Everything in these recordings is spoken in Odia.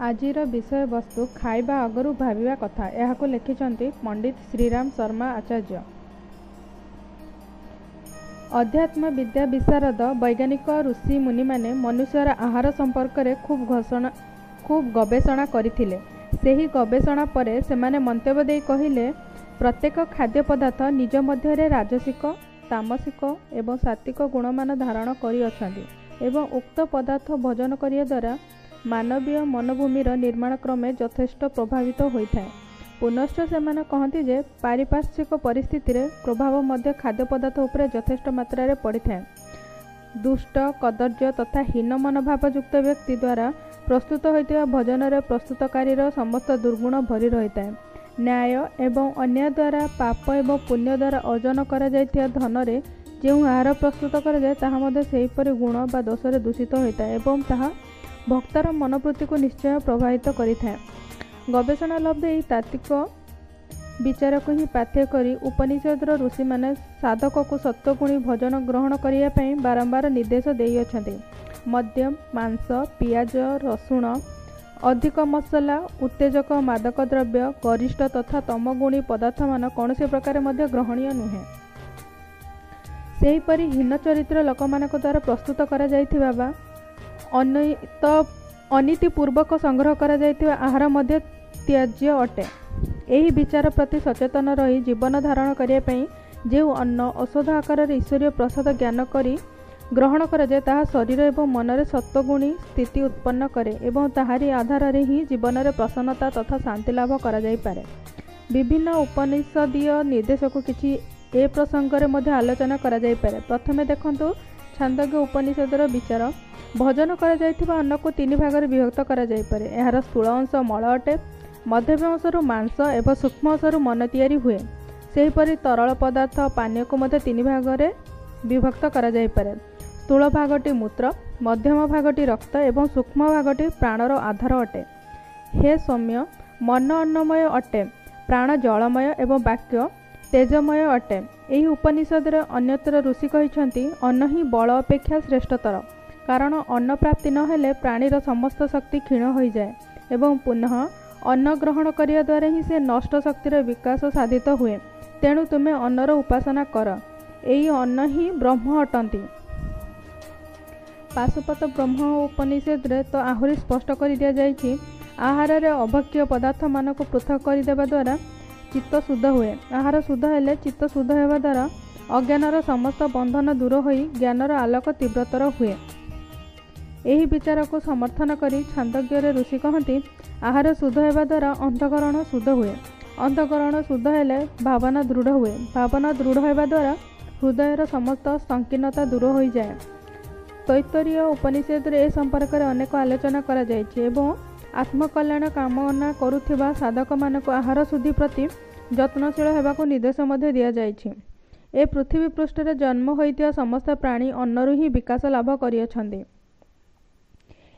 ଆଜିର ବିଷୟବସ୍ତୁ ଖାଇବା ଆଗରୁ ଭାବିବା କଥା। ଏହାକୁ ଲେଖିଛନ୍ତି ପଣ୍ଡିତ ଶ୍ରୀରାମ ଶର୍ମା ଆଚାର୍ଯ୍ୟ। ଅଧ୍ୟାତ୍ମ ବିଦ୍ୟା ବିଶାରଦ ବୈଜ୍ଞାନିକ ଋଷି ମୁନିମାନେ ମନୁଷ୍ୟର ଆହାର ସମ୍ପର୍କରେ ଖୁବ୍ ଗବେଷଣା କରିଥିଲେ। ସେହି ଗବେଷଣା ପରେ ସେମାନେ ମନ୍ତବ୍ୟ ଦେଇ କହିଲେ, ପ୍ରତ୍ୟେକ ଖାଦ୍ୟ ପଦାର୍ଥ ନିଜ ମଧ୍ୟରେ ରାଜସିକ, ତାମସିକ ଏବଂ ସାତ୍ତ୍ୱିକ ଗୁଣମାନ ଧାରଣ କରିଅଛନ୍ତି ଏବଂ ଉକ୍ତ ପଦାର୍ଥ ଭୋଜନ କରିବା ଦ୍ୱାରା ମାନବୀୟ ମନୋଭୂମିର ନିର୍ମାଣ କ୍ରମେ ଯଥେଷ୍ଟ ପ୍ରଭାବିତ ହୋଇଥାଏ। ପୁନଶ୍ଚ ସେମାନେ କହନ୍ତି ଯେ ପାରିପାର୍ଶ୍ୱିକ ପରିସ୍ଥିତିରେ ପ୍ରଭାବ ମଧ୍ୟ ଖାଦ୍ୟ ପଦାର୍ଥ ଉପରେ ଯଥେଷ୍ଟ ମାତ୍ରାରେ ପଡ଼ିଥାଏ। ଦୁଷ୍ଟ, କଦର୍ଯ୍ୟ ତଥା ହୀନ ମନୋଭାବଯୁକ୍ତ ବ୍ୟକ୍ତି ଦ୍ୱାରା ପ୍ରସ୍ତୁତ ହୋଇଥିବା ଭୋଜନରେ ପ୍ରସ୍ତୁତକାରୀର ସମସ୍ତ ଦୁର୍ଗୁଣ ଭରି ରହିଥାଏ। ନ୍ୟାୟ ଏବଂ ଅନ୍ୟାୟ ଦ୍ୱାରା ପାପ ଏବଂ ପୁଣ୍ୟ ଦ୍ୱାରା ଅର୍ଜନ କରାଯାଇଥିବା ଧନରେ ଯେଉଁ ଆହାର ପ୍ରସ୍ତୁତ କରାଯାଏ ତାହା ମଧ୍ୟ ସେହିପରି ଗୁଣ ବା ଦୋଷରେ ଦୂଷିତ ହୋଇଥାଏ ଏବଂ ତାହା ଭକ୍ତର ମନୋବୃତ୍ତିକୁ ନିଶ୍ଚୟ ପ୍ରଭାବିତ କରିଥାଏ। ଗବେଷଣା ଲବ୍ଧ ଏହି ତାତ୍ତ୍ୱିକ ବିଚାରକୁ ହିଁ ପାଥ୍ୟ କରି ଉପନିଷଦର ଋଷିମାନେ ସାଧକକୁ ସତ୍ତ୍ୱଗୁଣୀ ଭୋଜନ ଗ୍ରହଣ କରିବା ପାଇଁ ବାରମ୍ବାର ନିର୍ଦ୍ଦେଶ ଦେଇଅଛନ୍ତି। ମଦ୍ୟ, ମାଂସ, ପିଆଜ, ରସୁଣ, ଅଧିକ ମସଲା, ଉତ୍ତେଜକ, ମାଦକ ଦ୍ରବ୍ୟ, ଗରିଷ୍ଠ ତଥା ତମଗୁଣୀ ପଦାର୍ଥମାନ କୌଣସି ପ୍ରକାରେ ମଧ୍ୟ ଗ୍ରହଣୀୟ ନୁହେଁ। ସେହିପରି ହୀନ ଚରିତ୍ର ଲୋକମାନଙ୍କ ଦ୍ୱାରା ପ୍ରସ୍ତୁତ କରାଯାଇଥିବା ବା ଅନୀତିପୂର୍ବକ ସଂଗ୍ରହ କରାଯାଇଥିବା ଆହାର ମଧ୍ୟ ତ୍ୟାଜ୍ୟ ଅଟେ। ଏହି ବିଚାର ପ୍ରତି ସଚେତନ ରହି ଜୀବନ ଧାରଣ କରିବା ପାଇଁ ଯେଉଁ ଅନ୍ନ ଔଷଧ ଆକାରରେ ଈଶ୍ୱରୀୟ ପ୍ରସାଦ ଜ୍ଞାନ କରି ଗ୍ରହଣ କରାଯାଏ ତାହା ଶରୀର ଏବଂ ମନରେ ସତ୍ତ୍ୱଗୁଣୀ ସ୍ଥିତି ଉତ୍ପନ୍ନ କରେ ଏବଂ ତାହାରି ଆଧାରରେ ହିଁ ଜୀବନରେ ପ୍ରସନ୍ନତା ତଥା ଶାନ୍ତି ଲାଭ କରାଯାଇପାରେ। ବିଭିନ୍ନ ଉପନିଷଦୀୟ ନିର୍ଦ୍ଦେଶକୁ କିଛି ଏ ପ୍ରସଙ୍ଗରେ ମଧ୍ୟ ଆଲୋଚନା କରାଯାଇପାରେ। ପ୍ରଥମେ ଦେଖନ୍ତୁ ଛାନ୍ଦୋଗ୍ୟ ଉପନିଷଦର ବିଚାର। ଭୋଜନ କରାଯାଇଥିବା ଅନ୍ନକୁ 3 ଭାଗରେ ବିଭକ୍ତ କରାଯାଇପାରେ। ଏହାର ସ୍ଥୂଳ ଅଂଶ ମଳ ଅଟେ, ମଧ୍ୟମ ଅଂଶରୁ ମାଂସ ଏବଂ ସୂକ୍ଷ୍ମ ଅଂଶରୁ ମନ ତିଆରି ହୁଏ। ସେହିପରି ତରଳ ପଦାର୍ଥ ପାନୀୟକୁ ମଧ୍ୟ 3 ଭାଗରେ ବିଭକ୍ତ କରାଯାଇପାରେ। ସ୍ଥୂଳ ଭାଗଟି ମୂତ୍ର, ମଧ୍ୟମ ଭାଗଟି ରକ୍ତ ଏବଂ ସୂକ୍ଷ୍ମ ଭାଗଟି ପ୍ରାଣର ଆଧାର ଅଟେ। ହେ ସୌମ୍ୟ, ମନ ଅନ୍ନମୟ ଅଟେ, ପ୍ରାଣ ଜଳମୟ ଏବଂ ବାକ୍ୟ ତେଜମୟ ଅଟେ। ଏହି ଉପନିଷଦରେ ଅନ୍ୟତ୍ର ଋଷି କହିଛନ୍ତି, ଅନ୍ନ ହିଁ ବଳ ଅପେକ୍ଷା ଶ୍ରେଷ୍ଠତର, କାରଣ ଅନ୍ନ ପ୍ରାପ୍ତି ନ ହେଲେ ପ୍ରାଣୀର ସମସ୍ତ ଶକ୍ତି କ୍ଷୀଣ ହୋଇଯାଏ ଏବଂ ପୁନଃ ଅନ୍ନ ଗ୍ରହଣ କରିବା ଦ୍ୱାରା ହିଁ ସେ ନଷ୍ଟ ଶକ୍ତିର ବିକାଶ ସାଧିତ ହୁଏ। ତେଣୁ ତୁମେ ଅନ୍ନର ଉପାସନା କର। ଏହି ଅନ୍ନ ହିଁ ବ୍ରହ୍ମ ଅଟନ୍ତି। ପାଶୁପତ ବ୍ରହ୍ମ ଉପନିଷଦରେ ତ ଆହୁରି ସ୍ପଷ୍ଟ କରି ଦିଆଯାଇଛି, ଆହାରରେ ଅଭକ୍ଷ୍ୟ ପଦାର୍ଥମାନଙ୍କୁ ପୃଥକ କରିଦେବା ଦ୍ୱାରା ଚିତ୍ତ ଶୁଦ୍ଧ ହୁଏ। ଆହାର ଶୁଦ୍ଧ ହେଲେ ଚିତ୍ତ ଶୁଦ୍ଧ ହେବା ଦ୍ୱାରା ଅଜ୍ଞାନର ସମସ୍ତ ବନ୍ଧନ ଦୂର ହୋଇ ଜ୍ଞାନର ଆଲୋକ ତୀବ୍ରତର ହୁଏ। ଏହି ବିଚାରକୁ ସମର୍ଥନ କରି ଛାନ୍ଦୋଗ୍ୟରେ ଋଷି କହନ୍ତି, ଆହାର ଶୁଦ୍ଧ ହେବା ଦ୍ୱାରା ଅନ୍ତଃକରଣ ଶୁଦ୍ଧ ହୁଏ। ଅନ୍ତଃକରଣ ଶୁଦ୍ଧ ହେଲେ ଭାବନା ଦୃଢ଼ ହୁଏ। ଭାବନା ଦୃଢ଼ ହେବା ଦ୍ୱାରା ହୃଦୟର ସମସ୍ତ ସଂକୀର୍ଣ୍ଣତା ଦୂର ହୋଇଯାଏ। ତୈତ୍ତରୀୟ ଉପନିଷଦରେ ଏ ସମ୍ପର୍କରେ ଅନେକ ଆଲୋଚନା କରାଯାଇଛି ଏବଂ ଆତ୍ମକଲ୍ୟାଣ କାମନା କରୁଥିବା ସାଧକମାନଙ୍କୁ ଆହାର ଶୁଦ୍ଧି ପ୍ରତି ଯତ୍ନଶୀଳ ହେବାକୁ ନିର୍ଦ୍ଦେଶ ମଧ୍ୟ ଦିଆଯାଇଛି। ଏ ପୃଥିବୀ ପୃଷ୍ଠରେ ଜନ୍ମ ହୋଇଥିବା ସମସ୍ତ ପ୍ରାଣୀ ଅନ୍ନରୁ ହିଁ ବିକାଶ ଲାଭ କରିଅଛନ୍ତି।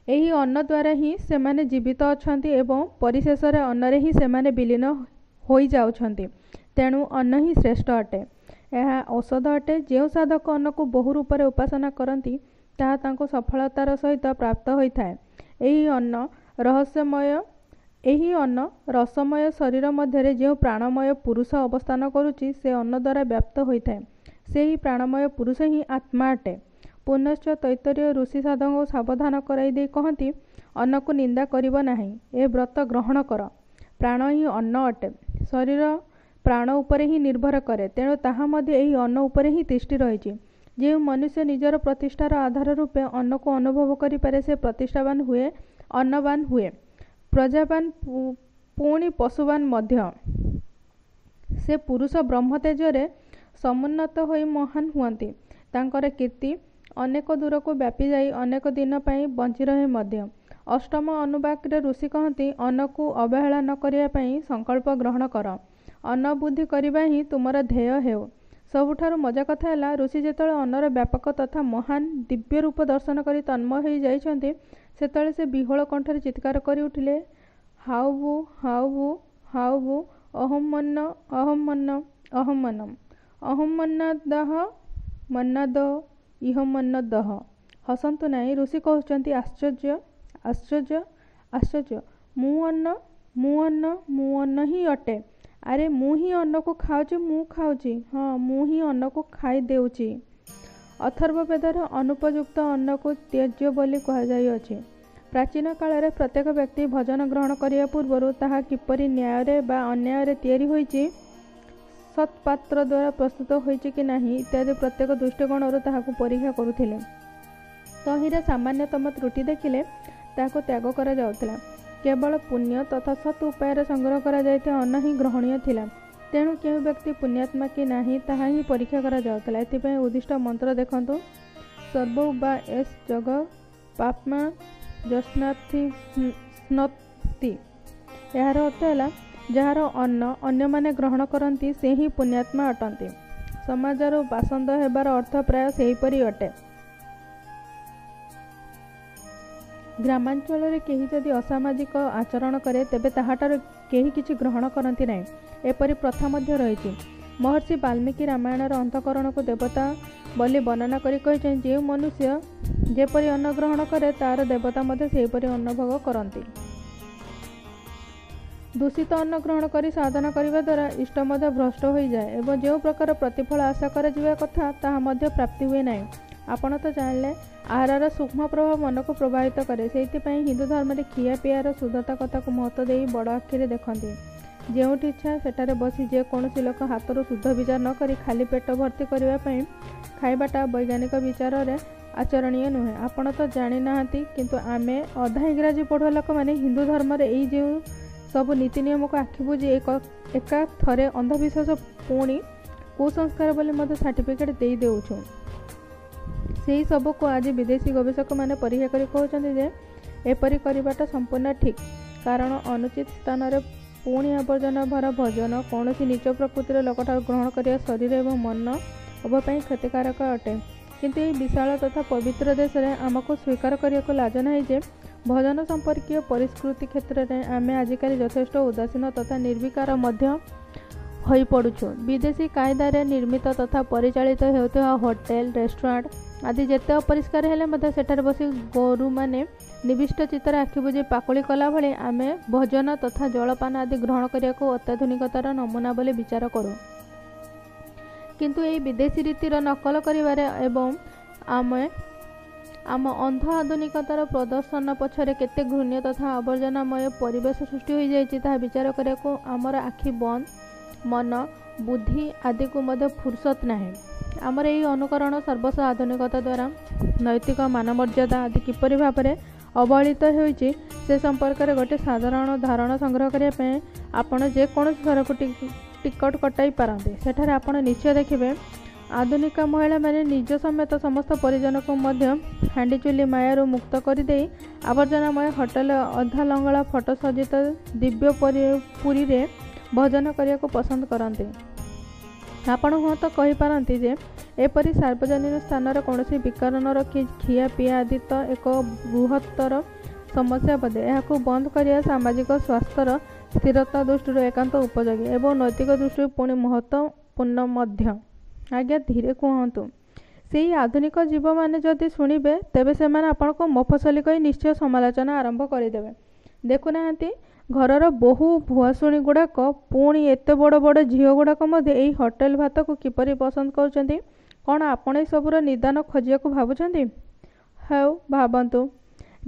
ଏହି ଅନ୍ନ ଦ୍ୱାରା ହିଁ ସେମାନେ ଜୀବିତ ଅଛନ୍ତି ଏବଂ ପରିଶେଷରେ ଅନ୍ନରେ ହିଁ ସେମାନେ ବିଲୀନ ହୋଇଯାଉଛନ୍ତି। ତେଣୁ ଅନ୍ନ ହିଁ ଶ୍ରେଷ୍ଠ ଅଟେ। ଏହା ଔଷଧ ଅଟେ। ଯେଉଁ ସାଧକ ଅନ୍ନକୁ ବହୁ ରୂପରେ ଉପାସନା କରନ୍ତି ତାହା ତାଙ୍କୁ ସଫଳତାର ସହିତ ପ୍ରାପ୍ତ ହୋଇଥାଏ। ଏହି ଅନ୍ନ ରସମୟ ଶରୀର ମଧ୍ୟରେ ଯେଉଁ ପ୍ରାଣମୟ ପୁରୁଷ ଅବସ୍ଥାନ କରୁଛି ସେ ଅନ୍ନ ଦ୍ୱାରା ବ୍ୟାପ୍ତ ହୋଇଥାଏ। ସେହି ପ୍ରାଣମୟ ପୁରୁଷ ହିଁ ଆତ୍ମା ଅଟେ। ପୁନଶ୍ଚ ତୈତ୍ତରୀୟ ଋଷି ସାଧକଙ୍କୁ ସାବଧାନ କରାଇ ଦେଇ କହନ୍ତି, ଅନ୍ନକୁ ନିନ୍ଦା କରିବ ନାହିଁ। ଏ ବ୍ରତ ଗ୍ରହଣ କର। ପ୍ରାଣ ହିଁ ଅନ୍ନ ଅଟେ। ଶରୀର ପ୍ରାଣ ଉପରେ ହିଁ ନିର୍ଭର କରେ, ତେଣୁ ତାହା ମଧ୍ୟ ଏହି ଅନ୍ନ ଉପରେ ହିଁ ତିଷ୍ଠି ରହିଛି। ଯେଉଁ ମନୁଷ୍ୟ ନିଜର ପ୍ରତିଷ୍ଠାର ଆଧାର ରୂପେ ଅନ୍ନକୁ ଅନୁଭବ କରିପାରେ ସେ ପ୍ରତିଷ୍ଠାବାନ ହୁଏ, ଅନ୍ନବାନ ହୁଏ, ପ୍ରଜାବାନ ପୁଣି ପଶୁବାନ ମଧ୍ୟ। ସେ ପୁରୁଷ ବ୍ରହ୍ମ ତେଜରେ ସମୁନ୍ନତ ହୋଇ ମହାନ ହୁଅନ୍ତି। ତାଙ୍କର କୀର୍ତ୍ତି ଅନେକ ଦୂରକୁ ବ୍ୟାପିଯାଇ ଅନେକ ଦିନ ପାଇଁ ବଞ୍ଚି ରହେ ମଧ୍ୟ। ଅଷ୍ଟମ ଅନୁବାକ୍ୟରେ ଋଷି କହନ୍ତି, ଅନ୍ନକୁ ଅବହେଳା ନ କରିବା ପାଇଁ ସଂକଳ୍ପ ଗ୍ରହଣ କର। ଅନ୍ନ ବୁଦ୍ଧି କରିବା ହିଁ ତୁମର ଧ୍ୟେୟ ହେଉ। ସବୁଠାରୁ ମଜା କଥା ହେଲା, ଋଷି ଯେତେବେଳେ ଅନ୍ନର ବ୍ୟାପକ ତଥା ମହାନ ଦିବ୍ୟ ରୂପ ଦର୍ଶନ କରି ତନ୍ମୟ ହୋଇ ଯାଇଛନ୍ତି ସେତେବେଳେ ସେ ବିହ୍ୱଳ କଣ୍ଠରେ ଚିତ୍କାର କରି ଉଠିଲେ, ହାଉବୁ ହାଉବୁ ହାଉବୁ ଅହଂ ମନ୍ନ ଅହଂ ମନ୍ନ ଅହଂ ମନ୍ନମ୍ ଅହଂ ମନ୍ନାଦଃ ମନ୍ନାଦ ଇହ ମନ୍ନଦଃ। ହସନ୍ତୁ ନାହିଁ, ଋଷି କହୁଛନ୍ତି, ଆଶ୍ଚର୍ଯ୍ୟ ଆଶ୍ଚର୍ଯ୍ୟ ଆଶ୍ଚର୍ଯ୍ୟ। ମୁଁ ଅନ୍ନ ହିଁ ଅଟେ। ଆରେ ମୁଁ ହିଁ ଅନ୍ନକୁ ଖାଉଛି, ମୁଁ ଖାଉଛି। ହଁ, ମୁଁ ହିଁ ଅନ୍ନକୁ ଖାଇ ଦେଉଛି। ଅଥର୍ବବେଦରେ ଅନୁପଯୁକ୍ତ ଅନ୍ନକୁ ତ୍ୟଜ୍ୟ ବୋଲି କୁହାଯାଇଅଛି। ପ୍ରାଚୀନ କାଳରେ ପ୍ରତ୍ୟେକ ବ୍ୟକ୍ତି ଭୋଜନ ଗ୍ରହଣ କରିବା ପୂର୍ବରୁ ତାହା କିପରି ନ୍ୟାୟରେ ବା ଅନ୍ୟାୟରେ ତିଆରି ହୋଇଛି, ସତ୍ପାତ୍ର ଦ୍ୱାରା ପ୍ରସ୍ତୁତ ହୋଇଛି କି ନାହିଁ ଇତ୍ୟାଦି ପ୍ରତ୍ୟେକ ଦୃଷ୍ଟିକୋଣରୁ ତାହାକୁ ପରୀକ୍ଷା କରୁଥିଲେ। ତହିଁରେ ସାମାନ୍ୟତମ ତ୍ରୁଟି ଦେଖିଲେ ତାହାକୁ ତ୍ୟାଗ କରାଯାଉଥିଲା। କେବଳ ପୁଣ୍ୟ ତଥା ସତ୍ ଉପାୟରେ ସଂଗ୍ରହ କରାଯାଇଥିବା ଅନ୍ନ ହିଁ ଗ୍ରହଣୀୟ ଥିଲା। ତେଣୁ କେଉଁ ବ୍ୟକ୍ତି ପୁଣ୍ୟାତ୍ମା କି ନାହିଁ ତାହା ହିଁ ପରୀକ୍ଷା କରାଯାଉଥିଲା। ଏଥିପାଇଁ ଉଦ୍ଦିଷ୍ଟ ମନ୍ତ୍ର ଦେଖନ୍ତୁ। ସର୍ବୌ ବା ଏସ୍ ଜଗ ପାପ୍ମା ଯସ୍ନାଥି ସ୍ନୋତି। ଏହାର ଅର୍ଥ ହେଲା, ଯାହାର ଅନ୍ନ ଅନ୍ୟମାନେ ଗ୍ରହଣ କରନ୍ତି ସେ ହିଁ ପୁଣ୍ୟାତ୍ମା ଅଟନ୍ତି। ସମାଜରୁ ବାସନ୍ଦ ହେବାର ଅର୍ଥ ପ୍ରାୟ ସେହିପରି ଅଟେ। ଗ୍ରାମାଞ୍ଚଳରେ କେହି ଯଦି ଅସାମାଜିକ ଆଚରଣ କରେ ତେବେ ତାହାଠାରୁ କେହି କିଛି ଗ୍ରହଣ କରନ୍ତି ନାହିଁ। ଏପରି ପ୍ରଥା ମଧ୍ୟ ରହିଛି। ମହର୍ଷି ବାଲ୍ମୀକି ରାମାୟଣର ଅନ୍ତଃକରଣକୁ ଦେବତା ବୋଲି ବର୍ଣ୍ଣନା କରି କହିଛନ୍ତି, ଯେଉଁ ମନୁଷ୍ୟ ଯେପରି ଅନ୍ନ ଗ୍ରହଣ କରେ ତାହାର ଦେବତା ମଧ୍ୟ ସେହିପରି ଅନ୍ନ ଭୋଗ କରନ୍ତି। ଦୂଷିତ ଅନ୍ନ ଗ୍ରହଣ କରି ସାଧନା କରିବା ଦ୍ୱାରା ଇଷ୍ଟ ମଧ୍ୟ ଭ୍ରଷ୍ଟ ହୋଇଯାଏ ଏବଂ ଯେଉଁ ପ୍ରକାର ପ୍ରତିଫଳ ଆଶା କରାଯିବା କଥା ତାହା ମଧ୍ୟ ପ୍ରାପ୍ତି ହୁଏ ନାହିଁ। ଆପଣ ତ ଜାଣିଲେ, ଆହାରର ସୂକ୍ଷ୍ମ ପ୍ରଭାବ ମନକୁ ପ୍ରଭାବିତ କରେ। ସେଇଥିପାଇଁ ହିନ୍ଦୁ ଧର୍ମରେ ଖିଆ ପିଆର ଶୁଦ୍ଧତା କଥାକୁ ମହତ୍ତ୍ୱ ଦେଇ ବଡ଼ ଆଖିରେ ଦେଖନ୍ତି। ଯେଉଁଠି ଇଚ୍ଛା ସେଠାରେ ବସି ଯେକୌଣସି ଲୋକ ହାତରୁ ଶୁଦ୍ଧ ବିଚାର ନ କରି ଖାଲି ପେଟ ଭର୍ତ୍ତି କରିବା ପାଇଁ ଖାଇବାଟା ବୈଜ୍ଞାନିକ ବିଚାରରେ ଆଚରଣୀୟ ନୁହେଁ। ଆପଣ ତ ଜାଣିନାହାନ୍ତି, କିନ୍ତୁ ଆମେ ଅଧା ଇଂରାଜୀ ପଢ଼ୁଆ ଲୋକମାନେ ହିନ୍ଦୁ ଧର୍ମରେ ଏଇ ଯେଉଁ ସବୁ ନୀତି ନିୟମକୁ ଆଖି ବୁଜି ଏକା ଥରେ ଅନ୍ଧବିଶ୍ୱାସ ପୁଣି କୁସଂସ୍କାର ବୋଲି ମଧ୍ୟ ସାର୍ଟିଫିକେଟ୍ ଦେଇ ଦେଉଛୁ। ସେହି ସବୁକୁ ଆଜି ବିଦେଶୀ ଗବେଷକମାନେ ପରୀକ୍ଷା କରି କହୁଛନ୍ତି ଯେ ଏପରି କରିବାଟା ସମ୍ପୂର୍ଣ୍ଣ ଠିକ୍। କାରଣ ଅନୁଚିତ ସ୍ଥାନରେ ପୁଣି ଆବର୍ଜନା ଭରା ଭୋଜନ କୌଣସି ନୀଚ ପ୍ରକୃତିର ଲୋକଠାରୁ ଗ୍ରହଣ କରିବା ଶରୀର ଏବଂ ମନ ଉଭୟ ପାଇଁ କ୍ଷତିକାରକ ଅଟେ। କିନ୍ତୁ ଏହି ବିଶାଳ ତଥା ପବିତ୍ର ଦେଶରେ ଆମକୁ ସ୍ୱୀକାର କରିବାକୁ ଲାଜ ନାହିଁ ଯେ ଭୋଜନ ସମ୍ପର୍କୀୟ ପରିଷ୍କୃତି କ୍ଷେତ୍ରରେ ଆମେ ଆଜିକାଲି ଯଥେଷ୍ଟ ଉଦାସୀନ ତଥା ନିର୍ବିକାର ମଧ୍ୟ ହୋଇପଡ଼ୁଛୁ। ବିଦେଶୀ କାଇଦାରେ ନିର୍ମିତ ତଥା ପରିଚାଳିତ ହେଉଥିବା ହୋଟେଲ, ରେଷ୍ଟୁରାଣ୍ଟ ଆଦି ଯେତେ ଅପରିଷ୍କାର ହେଲେ ମଧ୍ୟ ସେଠାରେ ବସି ଗୋରୁମାନେ ନିବିଷ୍ଟ ଚିତ୍ତରେ ଆଖି ବୁଜି ପାକୁଳି କଲା ଭଳି ଆମେ ଭୋଜନ ତଥା ଜଳପାନ ଆଦି ଗ୍ରହଣ କରିବାକୁ ଅତ୍ୟାଧୁନିକତାର ନମୁନା ବୋଲି ବିଚାର କରୁ। କିନ୍ତୁ ଏହି ବିଦେଶୀ ରୀତିର ନକଲ କରିବାରେ ଏବଂ ଆମ ଅନ୍ଧ ଆଧୁନିକତାର ପ୍ରଦର୍ଶନ ପଛରେ କେତେ ଘୃଣ୍ୟ ତଥା ଆବର୍ଜନାମୟ ପରିବେଶ ସୃଷ୍ଟି ହୋଇଯାଇଛି ତାହା ବିଚାର କରିବାକୁ ଆମର ଆଖି ବନ୍ଦ, ମନ, ବୁଦ୍ଧି ଆଦିକୁ ମଧ୍ୟ ଫୁର୍ସତ ନାହିଁ। ଆମର ଏହି ଅନୁକରଣ ସର୍ବସ୍ୱ ଆଧୁନିକତା ଦ୍ୱାରା ନୈତିକ ମାନମର୍ଯ୍ୟାଦା ଆଦି କିପରି ଭାବରେ ଅବହେଳିତ ହେଉଛି ସେ ସମ୍ପର୍କରେ ଗୋଟିଏ ସାଧାରଣ ଧାରଣା ସଂଗ୍ରହ କରିବା ପାଇଁ ଆପଣ ଯେକୌଣସି ସହରକୁ ଟିକଟ କଟାଇ ପାରନ୍ତି। ସେଠାରେ ଆପଣ ନିଶ୍ଚୟ ଦେଖିବେ ଆଧୁନିକା ମହିଳାମାନେ ନିଜ ସମେତ ସମସ୍ତ ପରିଜନକୁ ମଧ୍ୟ ହାଣ୍ଡି ଚୁଲି ମାୟାରୁ ମୁକ୍ତ କରିଦେଇ ଆବର୍ଜନାମୟ ହୋଟେଲ ଅଧା ଲଙ୍ଗଳା ଫଟୋ ସଜ୍ଜିତ ଦିବ୍ୟ ପୁରୀରେ ଭୋଜନ କରିବାକୁ ପସନ୍ଦ କରନ୍ତି। ଆପଣ ହୁଏତ କହିପାରନ୍ତି ଯେ ଏପରି ସାର୍ବଜନୀନ ସ୍ଥାନରେ କୌଣସି ବିକାର ରଖି ଖିଆ ପିଆ ଆଦି ତ ଏକ ବୃହତ୍ତର ସମସ୍ୟା ବୋଧେ। ଏହାକୁ ବନ୍ଦ କରିବା ସାମାଜିକ ସ୍ୱାସ୍ଥ୍ୟର ସ୍ଥିରତା ଦୃଷ୍ଟିରୁ ଏକାନ୍ତ ଉପଯୋଗୀ ଏବଂ ନୈତିକ ଦୃଷ୍ଟିରୁ ପୁଣି ମହତ୍ତ୍ୱପୂର୍ଣ୍ଣ ମଧ୍ୟ। ଆଜ୍ଞା ଧୀରେ କୁହନ୍ତୁ। ସେହି ଆଧୁନିକ ଜୀବମାନେ ଯଦି ଶୁଣିବେ ତେବେ ସେମାନେ ଆପଣଙ୍କୁ ମଫସଲି କହି ନିଶ୍ଚୟ ସମାଲୋଚନା ଆରମ୍ଭ କରିଦେବେ। ଦେଖୁନାହାନ୍ତି, ଘରର ବୋହୂ ଭୁଆସୁଣୀ ଗୁଡ଼ାକ ପୁଣି ଏତେ ବଡ଼ ବଡ଼ ଝିଅ ଗୁଡ଼ାକ ମଧ୍ୟ ଏହି ହୋଟେଲ ଭାତକୁ କିପରି ପସନ୍ଦ କରୁଛନ୍ତି। କ'ଣ ଆପଣ ଏସବୁର ନିଦାନ ଖୋଜିବାକୁ ଭାବୁଛନ୍ତି? ହେଉ ଭାବନ୍ତୁ।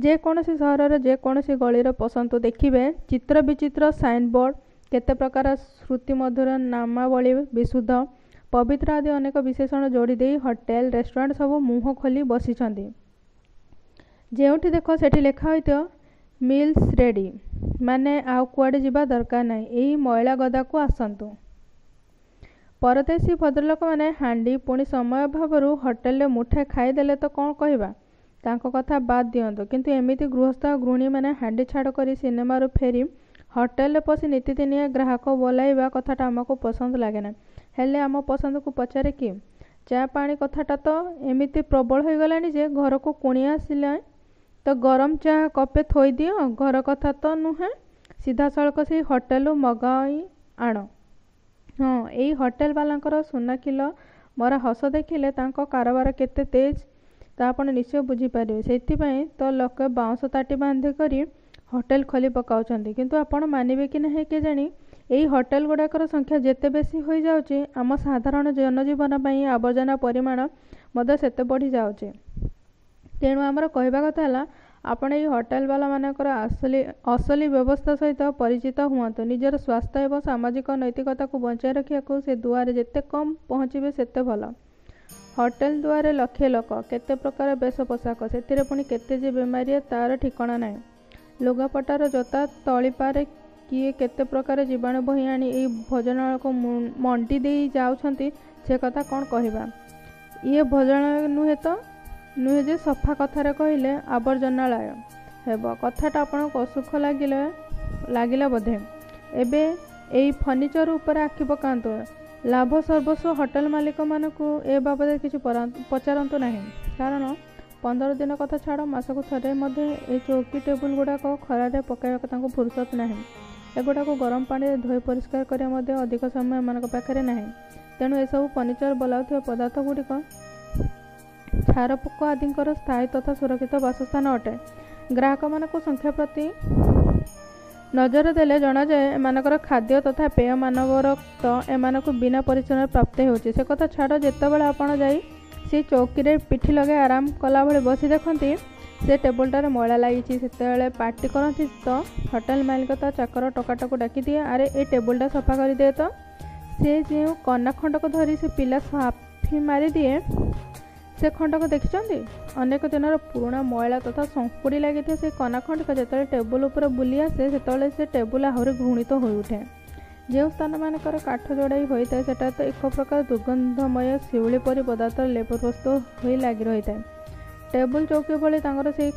ଯେକୌଣସି ସହରର ଯେକୌଣସି ଗଳିର ପସନ୍ତୁ ଦେଖିବେ ଚିତ୍ର ବିଚିତ୍ର ସାଇନବୋର୍ଡ, କେତେ ପ୍ରକାର ଶ୍ରୁତିମଧୁର ନାମାବଳୀ, ବିଶୁଦ୍ଧ ପବିତ୍ର ଆଦି ଅନେକ ବିଶେଷଣ ଯୋଡ଼ି ଦେଇ ହୋଟେଲ, ରେଷ୍ଟୁରାଣ୍ଟ ସବୁ ମୁହଁ ଖୋଲି ବସିଛନ୍ତି। ଯେଉଁଠି ଦେଖ ସେଠି ଲେଖା ହୋଇଥିବ ମିଲ୍ସ ରେଡ଼ି, ମାନେ ଆଉ କୁଆଡ଼େ ଯିବା ଦରକାର ନାହିଁ, ଏହି ମଇଳା ଗଦାକୁ ଆସନ୍ତୁ। ପରଦେଶୀ ଭଦ୍ରଲୋକମାନେ ହାଣ୍ଡି ପୁଣି ସମୟ ଅଭାବରୁ ହୋଟେଲରେ ମୁଠାଏ ଖାଇଦେଲେ ତ କ'ଣ କହିବା, ତାଙ୍କ କଥା ବାଦ ଦିଅନ୍ତୁ। କିନ୍ତୁ ଏମିତି ଗୃହସ୍ଥ ଗୃହିଣୀମାନେ ହାଣ୍ଡି ଛାଡ଼ କରି ସିନେମାରୁ ଫେରି ହୋଟେଲରେ ପଶି ନୀତିଦିନିଆ ଗ୍ରାହକ ବୋଲାଇବା କଥାଟା ଆମକୁ ପସନ୍ଦ ଲାଗେନା। ହେଲେ ଆମ ପସନ୍ଦକୁ ପଚାରେ କି? ଚା ପାଣି କଥାଟା ତ ଏମିତି ପ୍ରବଳ ହୋଇଗଲାଣି ଯେ ଘରକୁ କୁଣିଆ ଆସିଲେ ତ ଗରମ ଚାହା କପେ ଥୋଇଦିଅ, ଘର କଥା ତ ନୁହେଁ, ସିଧାସଳଖ ସେଇ ହୋଟେଲରୁ ମଗାଇ ଆଣ। ହଁ, ଏଇ ହୋଟେଲ ବାଲାଙ୍କର ସୁନାଖିଲ ମରା ହସ ଦେଖିଲେ ତାଙ୍କ କାରବାର କେତେ ତେଜ ତା ଆପଣ ନିଶ୍ଚୟ ବୁଝିପାରିବେ। ସେଥିପାଇଁ ତ ଲୋକେ ବାଉଁଶ ତାଟି ବାନ୍ଧି କରି ହୋଟେଲ ଖୋଲି ପକାଉଛନ୍ତି। କିନ୍ତୁ ଆପଣ ମାନିବେ କି ନାହିଁ କେଜାଣି, ଏହି ହୋଟେଲ ଗୁଡ଼ାକର ସଂଖ୍ୟା ଯେତେ ବେଶୀ ହୋଇଯାଉଛି, ଆମ ସାଧାରଣ ଜନଜୀବନ ପାଇଁ ଆବର୍ଜନା ପରିମାଣ ମଧ୍ୟ ସେତେ ବଢ଼ିଯାଉଛି। ତେଣୁ ଆମର କହିବା କଥା ହେଲା, ଆପଣ ଏହି ହୋଟେଲବାଲାମାନଙ୍କର ଅସଲି ବ୍ୟବସ୍ଥା ସହିତ ପରିଚିତ ହୁଅନ୍ତୁ। ନିଜର ସ୍ୱାସ୍ଥ୍ୟ ଏବଂ ସାମାଜିକ ନୈତିକତାକୁ ବଞ୍ଚାଇ ରଖିବାକୁ ସେ ଦୁଆରେ ଯେତେ କମ୍ ପହଞ୍ଚିବେ ସେତେ ଭଲ। ହୋଟେଲ ଦୁଆରେ ଲକ୍ଷେ ଲୋକ, କେତେ ପ୍ରକାର ବେଶ ପୋଷାକ, ସେଥିରେ ପୁଣି କେତେ ଯେ ବେମାରିଆ ତା'ର ଠିକଣା ନାହିଁ। ଲୁଗାପଟାର ଜୋତା ତଳିପାରେ କିଏ କେତେ ପ୍ରକାର ଜୀବାଣୁ ବହି ଆଣି ଏହି ଭୋଜନାଳୟକୁ ମଣ୍ଡି ଦେଇ ଯାଉଛନ୍ତି, ସେ କଥା କ'ଣ କହିବା। ଇଏ ଭୋଜନାଳୟ ନୁହେଁ ଯେ ସଫା କଥାରେ କହିଲେ ଆବର୍ଜନାଳୟ ହେବ। କଥାଟା ଆପଣଙ୍କୁ ଅସୁଖ ଲାଗିଲା ବୋଧେ। ଏବେ ଏଇ ଫର୍ଣ୍ଣିଚର ଉପରେ ଆଖି ପକାନ୍ତୁ। ଲାଭ ସର୍ବସ୍ୱ ହୋଟେଲ ମାଲିକମାନଙ୍କୁ ଏ ବାବଦରେ କିଛି ପଚାରନ୍ତୁ ନାହିଁ। କାରଣ 15 ଦିନ କଥା ଛାଡ଼, ମାସକୁ ଥରେ ମଧ୍ୟ ଏହି ଚୌକି ଟେବୁଲ ଗୁଡ଼ାକ ଖରାରେ ପକାଇବାକୁ ତାଙ୍କୁ ଫୁରୁସତ ନାହିଁ। ଏଗୁଡ଼ାକୁ ଗରମ ପାଣିରେ ଧୋଇ ପରିଷ୍କାର କରିବା ମଧ୍ୟ ଅଧିକ ସମୟ ଏମାନଙ୍କ ପାଖରେ ନାହିଁ। ତେଣୁ ଏସବୁ ଫର୍ଣ୍ଣିଚର ବୋଲାଉଥିବା ପଦାର୍ଥ ଗୁଡ଼ିକ ଛାରପୋକ ଆଦିଙ୍କର ସ୍ଥାୟୀ ତଥା ସୁରକ୍ଷିତ ବାସସ୍ଥାନ ଅଟେ। ଗ୍ରାହକମାନଙ୍କ ସଂଖ୍ୟା ପ୍ରତି ନଜର ଦେଲେ ଜଣାଯାଏ, ଏମାନଙ୍କର ଖାଦ୍ୟ ତଥା ପେୟ ମାନବରକ୍ତ ଏମାନଙ୍କୁ ବିନା ପରିଶ୍ରମରେ ପ୍ରାପ୍ତ ହେଉଛି। ସେ କଥା ଛାଡ଼, ଯେତେବେଳେ ଆପଣ ଯାଇ ସେ ଚୌକିରେ ପିଠି ଲଗାଇ ଆରାମ କଲାଭଳି ବସି ଦେଖନ୍ତି ସେ ଟେବୁଲଟାରେ ମଇଳା ଲାଗିଛି, ସେତେବେଳେ ପାଟି କରନ୍ତି ତ ହୋଟେଲ ମାଲିକ ତା ଚାକର ଟୋକାଟାକୁ ଡାକିଦିଏ, ଆରେ ଏ ଟେବୁଲଟା ସଫା କରିଦିଏ ତ। ସେ ଯେଉଁ କନା ଖଣ୍ଡକ ଧରି ସେ ପିଲା ସାଫି ମାରିଦିଏ, ସେ ଖଣ୍ଡକ ଦେଖିଛନ୍ତି? ଅନେକ ଦିନର ପୁରୁଣା ମଇଳା ତଥା ସଙ୍କୁଡ଼ି ଲାଗିଥିବା ସେ କନା ଖଣ୍ଡକ ଯେତେବେଳେ ଟେବୁଲ ଉପରେ ବୁଲି ଆସେ, ସେତେବେଳେ ସେ ଟେବୁଲ ଆହୁରି ଘୃଣିତ ହୋଇଉଠେ। ଯେଉଁ ସ୍ଥାନମାନଙ୍କର କାଠ ଯୋଡ଼ାଇ ହୋଇଥାଏ, ସେଠାରେ ତ ଏକ ପ୍ରକାର ଦୁର୍ଗନ୍ଧମୟ ଶିଉଳି ପରି ପଦାର୍ଥର ଲେପ ପ୍ରସ୍ତୁତ ହୋଇ ଲାଗି ରହିଥାଏ। ଟେବୁଲ ଚୌକି ଭଳି ତାଙ୍କର ସେହି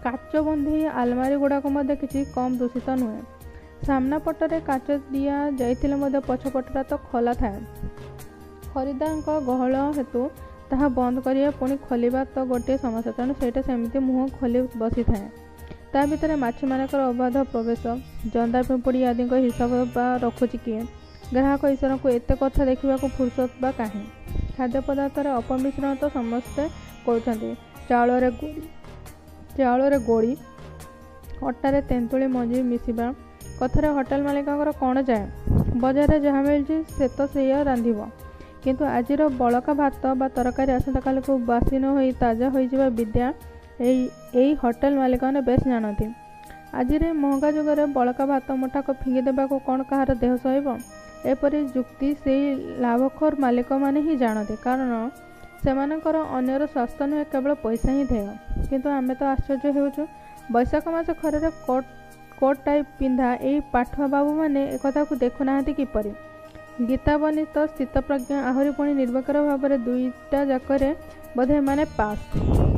କାଚ ବନ୍ଧି ଆଲମାରୀ ଗୁଡ଼ାକ ମଧ୍ୟ କିଛି କମ୍ ଦୂଷିତ ନୁହେଁ। ସାମ୍ନା ପଟରେ କାଚ ଦିଆ ଯାଇଥିଲେ ମଧ୍ୟ ପଛପଟଟା ତ ଖୋଲା ଥାଏ। ଖରିଦାରଙ୍କ ଗହଳ ହେତୁ ତାହା ବନ୍ଦ କରିବା ପୁଣି ଖୋଲିବା ତ ଗୋଟିଏ ସମସ୍ୟା। ତେଣୁ ସେଇଟା ସେମିତି ମୁହଁ ଖୋଲି ବସିଥାଏ। ତା ଭିତରେ ମାଛିମାନଙ୍କର ଅବାଧ ପ୍ରବେଶ, ଜନ୍ଦା ପିମ୍ପୁଡ଼ି ଆଦିଙ୍କ ହିସାବ ବା ରଖୁଛି କିଏ? ଗ୍ରାହକ ଈଶ୍ୱରଙ୍କୁ ଏତେ କଥା ଦେଖିବାକୁ ଫୁରୁସତ ବା କାହିଁ? ଖାଦ୍ୟ ପଦାର୍ଥରେ ଅପମିଶ୍ରଣ ତ ସମସ୍ତେ କରୁଛନ୍ତି। ଚାଉଳରେ ଗୋଡ଼ି, ଅଟାରେ ତେନ୍ତୁଳି ମଞ୍ଜି ମିଶିବା କଥାରେ ହୋଟେଲ ମାଲିକଙ୍କର କ'ଣ ଯାଏ? ବଜାରରେ ଯାହା ମିଳୁଛି ସେ ତ ସେଇଆ ରାନ୍ଧିବ। କିନ୍ତୁ ଆଜିର ବଳକା ଭାତ ବା ତରକାରୀ ଆସନ୍ତାକାଲିକୁ ବାସି ନ ହୋଇ ତାଜା ହୋଇଯିବା ବିଦ୍ୟା ଏଇ ହୋଟେଲ ମାଲିକମାନେ ବେଶ ଜାଣନ୍ତି। ଆଜିର ମହଙ୍ଗା ଯୁଗରେ ବଳକା ଭାତ ମୁଠାକ ଫିଙ୍ଗି ଦେବାକୁ କ'ଣ କାହାର ଦେହ ସହିବ? ଏପରି ଯୁକ୍ତି ସେଇ ଲାଭଖୋର ମାଲିକମାନେ ହିଁ ଜାଣନ୍ତି। କାରଣ ସେମାନଙ୍କର ଅନ୍ୟର ସ୍ୱାସ୍ଥ୍ୟ ନୁହେଁ, କେବଳ ପଇସା ହିଁ ଧ୍ୟେୟ। କିନ୍ତୁ ଆମେ ତ ଆଶ୍ଚର୍ଯ୍ୟ ହେଉଛୁ, ବୈଶାଖ ମାସ ଖରାରେ କୋଟ୍ ଟାଇ ପିନ୍ଧା ଏଇ ପାଠୁଆ ବାବୁମାନେ ଏକଥାକୁ ଦେଖୁନାହାନ୍ତି କିପରି? ଗୀତାବନୀ ତ ସ୍ଥିତପ୍ରଜ୍ଞ, ଆହୁରି ପୁଣି ନିର୍ବିକାର ଭାବରେ ଦୁଇଟା ଯାକରେ ବୋଧେ ଏମାନେ ପାସ୍।